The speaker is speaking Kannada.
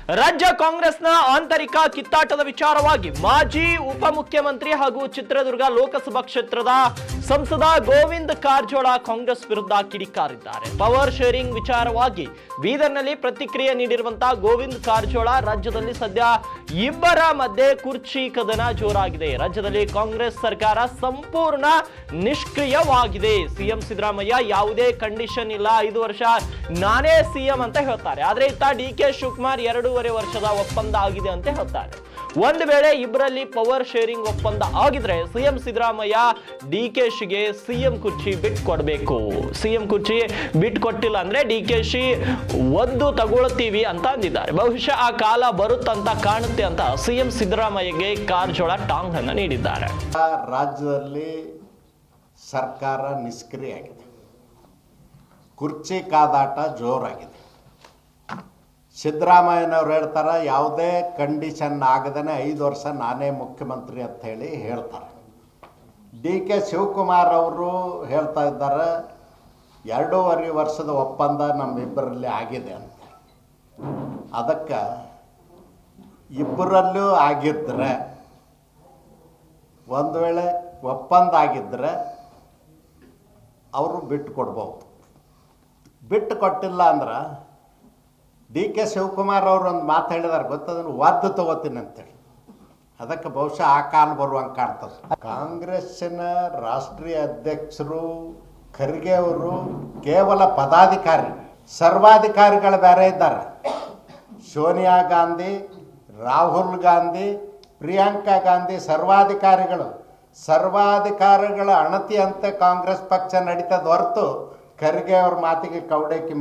ರಾಜ್ಯ ಕಾಂಗ್ರೆಸ್ನ ಆಂತರಿಕ ಕಿತ್ತಾಟದ ವಿಚಾರವಾಗಿ ಮಾಜಿ ಉಪಮುಖ್ಯಮಂತ್ರಿ ಹಾಗೂ ಚಿತ್ರದುರ್ಗ ಲೋಕಸಭಾ ಕ್ಷೇತ್ರದ ಸಂಸದ ಗೋವಿಂದ ಕಾರಜೋಳ ಕಾಂಗ್ರೆಸ್ ವಿರುದ್ಧ ಕಿಡಿಕಾರಿದ್ದಾರೆ. ಪವರ್ ಶೇರಿಂಗ್ ವಿಚಾರವಾಗಿ ಬೀದರ್ನಲ್ಲಿ ಪ್ರತಿಕ್ರಿಯೆ ನೀಡಿರುವಂತಹ ಗೋವಿಂದ ಕಾರಜೋಳ, ರಾಜ್ಯದಲ್ಲಿ ಸದ್ಯ ಇಬ್ಬರ ಮಧ್ಯೆ ಕುರ್ಚಿ ಕದನ ಜೋರಾಗಿದೆ. ರಾಜ್ಯದಲ್ಲಿ ಕಾಂಗ್ರೆಸ್ ಸರ್ಕಾರ ಸಂಪೂರ್ಣ ನಿಷ್ಕ್ರಿಯವಾಗಿದೆ. ಸಿಎಂ ಸಿದ್ದರಾಮಯ್ಯ ಯಾವುದೇ ಕಂಡೀಷನ್ ಇಲ್ಲ, 5 ವರ್ಷ ನಾನೇ ಸಿಎಂ ಅಂತ ಹೇಳ್ತಾರೆ. ಆದ್ರೆ ಇತ್ತ ಡಿ.ಕೆ. ಶಿವಕುಮಾರ್ 2.5 ವರ್ಷದ ಒಪ್ಪಂದ ಆಗಿದೆ ಅಂತ ಹೇಳ್ತಾರೆ. ಒಂದು ವೇಳೆ ಇಬ್ಬರಲ್ಲಿ ಪವರ್ ಶೇರಿಂಗ್ ಒಪ್ಪಂದ ಆಗಿದ್ರೆ ಸಿಎಂ ಸಿದ್ದರಾಮಯ್ಯ ಡಿ.ಕೆ.ಶಿಗೆ ಸಿಎಂ ಕುರ್ಚಿ ಬಿಟ್ಕೊಡ್ಬೇಕು. ಸಿಎಂ ಕುರ್ಚಿ ಬಿಟ್ಕೊಟ್ಟಿಲ್ಲ ಅಂದ್ರೆ ಡಿ.ಕೆ.ಶಿ ಒದ್ದು ತಗೊಳ್ತೀವಿ ಅಂತ ಅಂದಿದ್ದಾರೆ. ಬಹುಶಃ ಆ ಕಾಲ ಬರುತ್ತಂತ ಕಾಣುತ್ತೆ ಅಂತ ಸಿಎಂ ಸಿದ್ದರಾಮಯ್ಯಗೆ ಕಾರಜೋಳ ಟಾಂಗ್ ಅನ್ನು ನೀಡಿದ್ದಾರೆ. ರಾಜ್ಯದಲ್ಲಿ ಸರ್ಕಾರ ನಿಷ್ಕ್ರಿಯ ಆಗಿದೆ, ಕುರ್ಚಿ ಕಾದಾಟ ಜೋರಾಗಿದೆ. ಸಿದ್ದರಾಮಯ್ಯನವ್ರು ಹೇಳ್ತಾರೆ ಯಾವುದೇ ಕಂಡೀಷನ್ ಆಗದೇ 5 ವರ್ಷ ನಾನೇ ಮುಖ್ಯಮಂತ್ರಿ ಅಂತ ಹೇಳ್ತಾರೆ. ಡಿ.ಕೆ. ಶಿವಕುಮಾರ್ ಅವರು ಹೇಳ್ತಾ ಇದ್ದಾರೆ 2.5 ವರ್ಷದ ಒಪ್ಪಂದ ನಮ್ಮಿಬ್ಬರಲ್ಲಿ ಆಗಿದೆ ಅಂತ. ಅದಕ್ಕೆ ಇಬ್ಬರಲ್ಲೂ ಆಗಿದ್ದರೆ, ಒಂದು ವೇಳೆ ಒಪ್ಪಂದ ಆಗಿದ್ದರೆ ಅವರು ಬಿಟ್ಟು ಕೊಡ್ಬೋದು. ಬಿಟ್ಟು ಕೊಟ್ಟಿಲ್ಲ ಅಂದ್ರೆ ಡಿ.ಕೆ. ಶಿವಕುಮಾರ್ ಅವರು ಒಂದು ಮಾತು ಹೇಳಿದಾರೆ ಗೊತ್ತದನ್ನು, ಒದ್ದು ತಗೋತೀನಿ ಅಂತೇಳಿ. ಅದಕ್ಕೆ ಬಹುಶಃ ಆ ಕಾಲ ಬರುವಂಗೆ ಕಾಣ್ತದೆ. ಕಾಂಗ್ರೆಸ್ಸಿನ ರಾಷ್ಟ್ರೀಯ ಅಧ್ಯಕ್ಷರು ಖರ್ಗೆ ಅವರು ಕೇವಲ ಪದಾಧಿಕಾರಿ, ಸರ್ವಾಧಿಕಾರಿಗಳು ಬೇರೆ ಇದ್ದಾರೆ. ಸೋನಿಯಾ ಗಾಂಧಿ, ರಾಹುಲ್ ಗಾಂಧಿ, ಪ್ರಿಯಾಂಕಾ ಗಾಂಧಿ ಸರ್ವಾಧಿಕಾರಿಗಳು. ಸರ್ವಾಧಿಕಾರಿಗಳ ಅಣತಿಯಂತೆ ಕಾಂಗ್ರೆಸ್ ಪಕ್ಷ ನಡೀತದ ಹೊರತು ಖರ್ಗೆ ಅವ್ರ ಮಾತಿಗೆ ಕವಡೆ